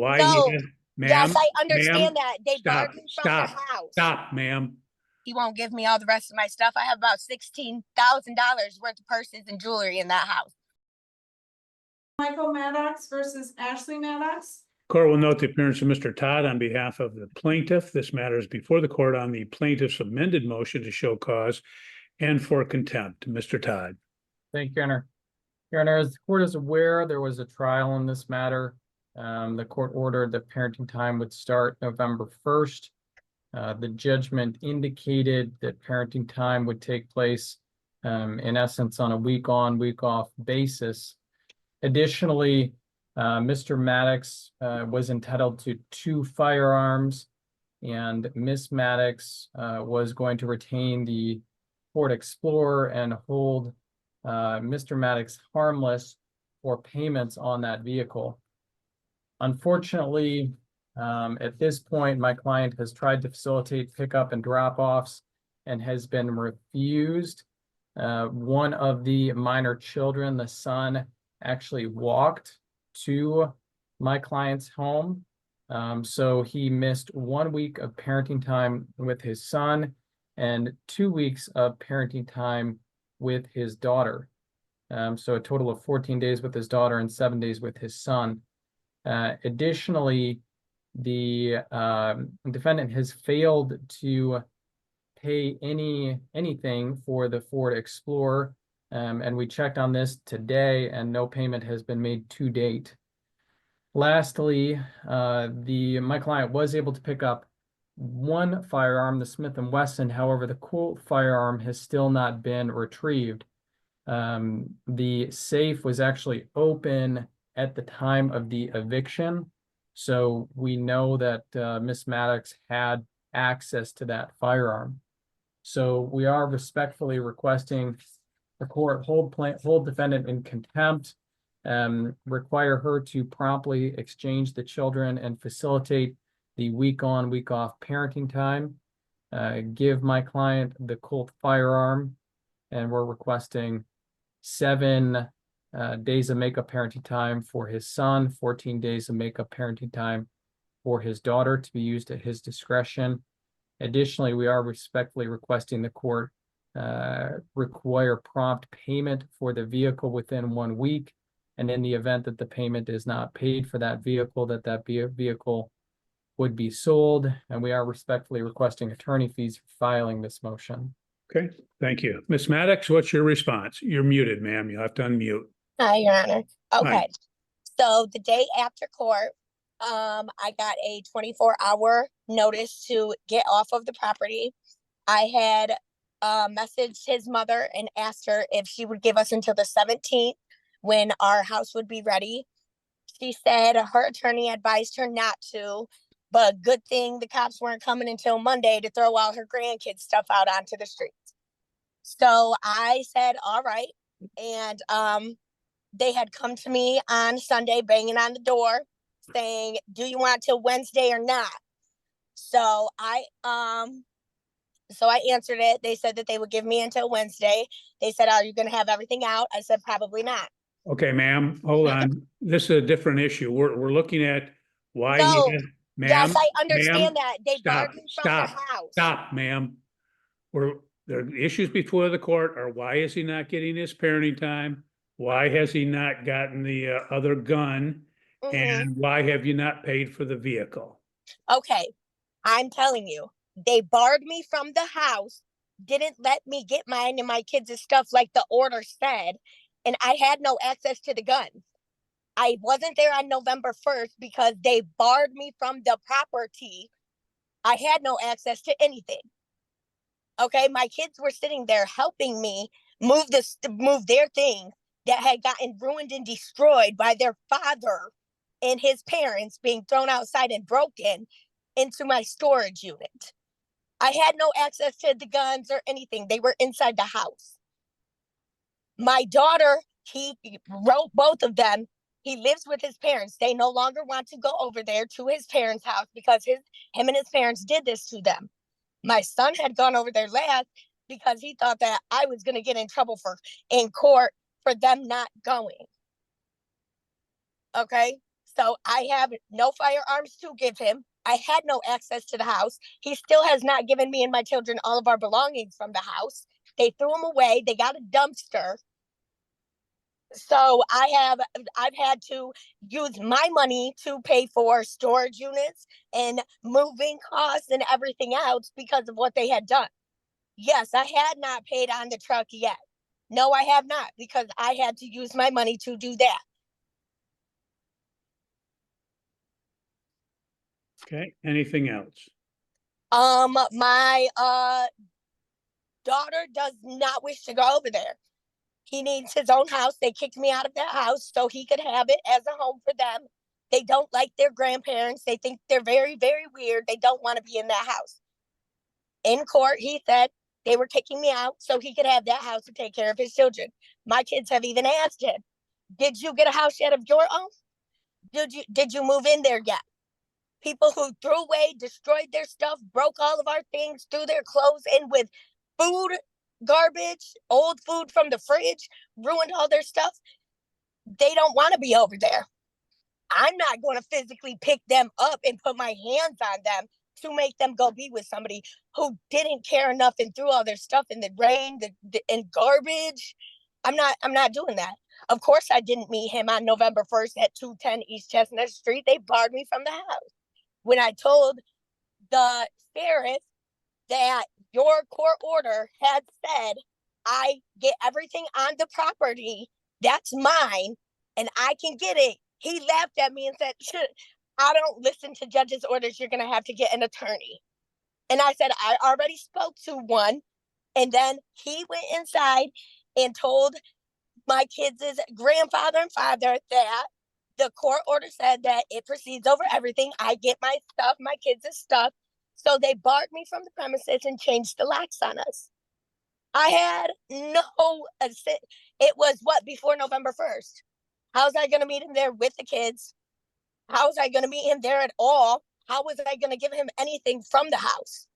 Why he No. has, Yes, ma'am, I ma'am, understand that. They barred me from the stop, house. stop, ma'am. He won't give me all the rest of my stuff. I have about $16,000 worth of purses and jewelry in that house. Michael Maddux versus Ashley Maddux. Court will note the appearance of Mr. Todd on behalf of the plaintiff. This matter is before the court on the plaintiff's amended motion to show cause and for contempt. Mr. Todd. Thank you, Your Honor. Your Honor, as the court is aware, there was a trial in this matter. The court ordered that parenting time would start November 1st. The judgment indicated that parenting time would take place, in essence, on a week-on, week-off basis. Additionally, Mr. Maddux was entitled to 2 firearms, and Miss Maddux was going to retain the Ford Explorer and hold Mr. Maddux harmless for payments on that vehicle. Unfortunately, at this point, my client has tried to facilitate pickup and drop-offs and has been refused. One of the minor children, the son, actually walked to my client's home. So he missed 1 week of parenting time with his son and 2 weeks of parenting time with his daughter. So a total of 14 days with his daughter and 7 days with his son. Additionally, the defendant has failed to pay anything for the Ford Explorer. And we checked on this today and no payment has been made to date. Lastly, my client was able to pick up 1 firearm, the Smith & Wesson. However, the quote firearm has still not been retrieved. The safe was actually open at the time of the eviction. So we know that Miss Maddux had access to that firearm. So we are respectfully requesting the court hold defendant in contempt, require her to promptly exchange the children and facilitate the week-on, week-off parenting time, give my client the Colt firearm, and we're requesting 7 days of makeup parenting time for his son, 14 days of makeup parenting time for his daughter to be used at his discretion. Additionally, we are respectfully requesting the court require prompt payment for the vehicle within 1 week. And in the event that the payment is not paid for that vehicle, that vehicle would be sold. And we are respectfully requesting attorney fees for filing this motion. Okay, thank you. Ms. Maddux, what's your response? You're muted, ma'am. You'll have to unmute. Hi, Your Honor. Okay. Hi. So the day after court, I got a 24-hour notice to get off of the property. I had messaged his mother and asked her if she would give us until the 17th when our house would be ready. She said her attorney advised her not to, but good thing the cops weren't coming until Monday to throw all her grandkids' stuff out onto the streets. So I said, all right. And they had come to me on Sunday banging on the door saying, do you want till Wednesday or not? So I answered it. They said that they would give me until Wednesday. They said, are you going to have everything out? I said, probably not. Okay, ma'am, hold on. This is a different issue. We're looking at why No. he has, ma'am. Yes, I understand that. They barred me from the house. Stop, ma'am. There are issues before the court are why is he not getting his parenting time? Why has he not gotten the other gun? And why have you not paid for the vehicle? Okay, I'm telling you, they barred me from the house, didn't let me get mine and my kids' stuff like the order said, and I had no access to the gun. I wasn't there on November 1st because they barred me from the property. I had no access to anything. Okay, my kids were sitting there helping me move their things that had gotten ruined and destroyed by their father and his parents being thrown outside and broken into my storage unit. I had no access to the guns or anything. They were inside the house. My daughter, he wrote both of them. He lives with his parents. They no longer want to go over there to his parents' house because him and his parents did this to them. My son had gone over there last because he thought that I was going to get in trouble in court for them not going. Okay, So I have no firearms to give him. I had no access to the house. He still has not given me and my children all of our belongings from the house. They threw them away. They got a dumpster. So I've had to use my money to pay for storage units and moving costs and everything else because of what they had done. Yes, I had not paid on the truck yet. No, I have not, because I had to use my money to do that. Okay, anything else? My daughter does not wish to go over there. He needs his own house. They kicked me out of that house so he could have it as a home for them. They don't like their grandparents. They think they're very, very weird. They don't want to be in that house. In court, he said they were kicking me out so he could have that house to take care of his children. My kids have even asked him, did you get a house yet of your own? Did you move in there yet? People who threw away, destroyed their stuff, broke all of our things, threw their clothes in with food, garbage, old food from the fridge, ruined all their stuff. They don't want to be over there. I'm not going to physically pick them up and put my hands on them to make them go be with somebody who didn't care enough and threw all their stuff in the rain and garbage. I'm not doing that. Of course, I didn't meet him on November 1st at 210 East Chestnut Street. They barred me from the house. When I told the sheriff that your court order had said I get everything on the property that's mine and I can get it, he laughed at me and said, I don't listen to judges' orders. You're going to have to get an attorney. And I said, I already spoke to one. And then he went inside and told my kids' grandfather and father that the court order said that it proceeds over everything. I get my stuff, my kids' stuff. So they barred me from the premises and changed the locks on us. I had no, it was what, before November 1st? How was I going to meet him there with the kids? How was I going to meet him there at all? How was I going to give him anything from the house?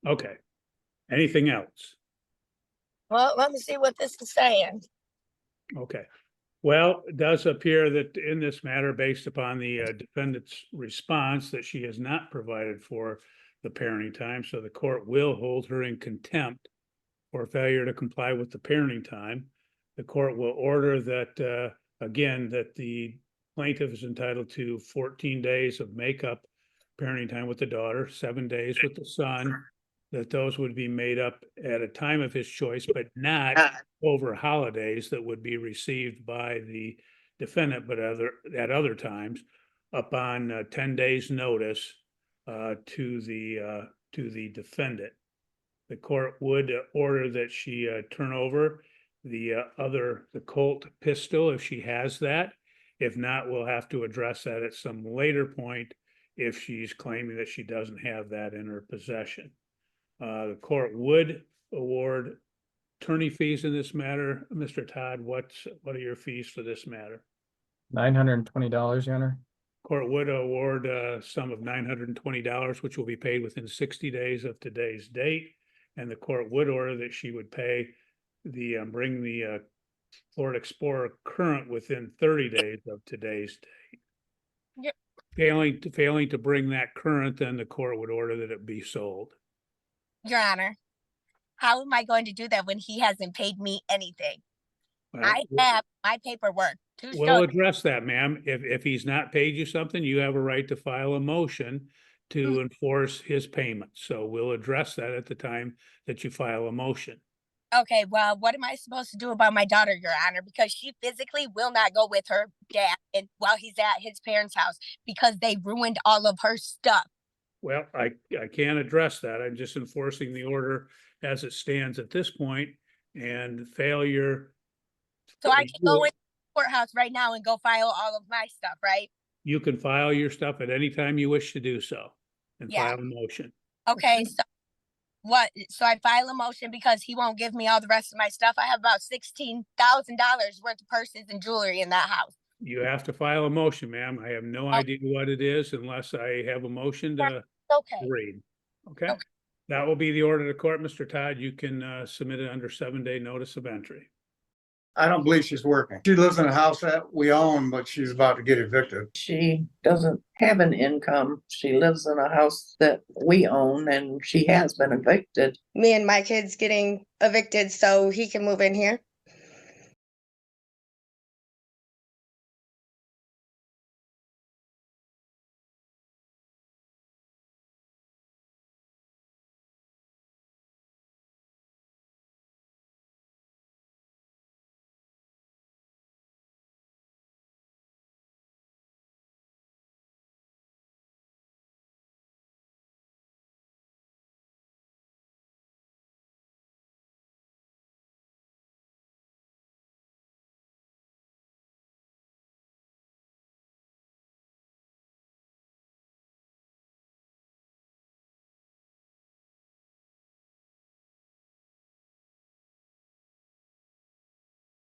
Okay, anything else? Well, let me see what this is saying. Okay, well, it does appear that in this matter, based upon the defendant's response, that she has not provided for the parenting time, so the court will hold her in contempt for failure to comply with the parenting time. The court will order that, again, that the plaintiff is entitled to 14 days of makeup parenting time with the daughter, 7 days with the son, that those would be made up at a time of his choice, but not over holidays that would be received by the defendant, but at other times upon 10 days notice to the defendant. The court would order that she turn over the Colt pistol if she has that. If not, we'll have to address that at some later point if she's claiming that she doesn't have that in her possession. The court would award attorney fees in this matter. Mr. Todd, what are your fees for this matter? $920, Your Honor. Court would award a sum of $920, which will be paid within 60 days of today's date. And the court would order that she would pay bring the Ford Explorer current within 30 days of today's date. Yep. Failing to bring that current, then the court would order that it be sold. Your Honor, how am I going to do that when he hasn't paid me anything? Well, I have my paperwork to we'll show. address that, ma'am. If he's not paid you something, you have a right to file a motion to enforce his payment. So we'll address that at the time that you file a motion. Okay, well, what am I supposed to do about my daughter, Your Honor? Because she physically will not go with her dad and while he's at his parents' house because they ruined all of her stuff. Well, I can't address that. I'm just enforcing the order as it stands at this point, and failure. So I can go in the courthouse right now and go file all of my stuff, right? You can file your stuff at any time you wish to do so and Yeah. file a motion. Okay, so what? So I file a motion because he won't give me all the rest of my stuff. I have about $16,000 worth of purses and jewelry in that house. You have to file a motion, ma'am. I have no idea what it is unless I have a motion to Okay. read. Okay? Okay. That will be the order of the court. Mr. Todd, you can submit it under 7-day notice of entry. I don't believe she's working. She lives in a house that we own, but she's about to get evicted. She doesn't have an income. She lives in a house that we own and she has been evicted. Me and my kids getting evicted so he can move in here.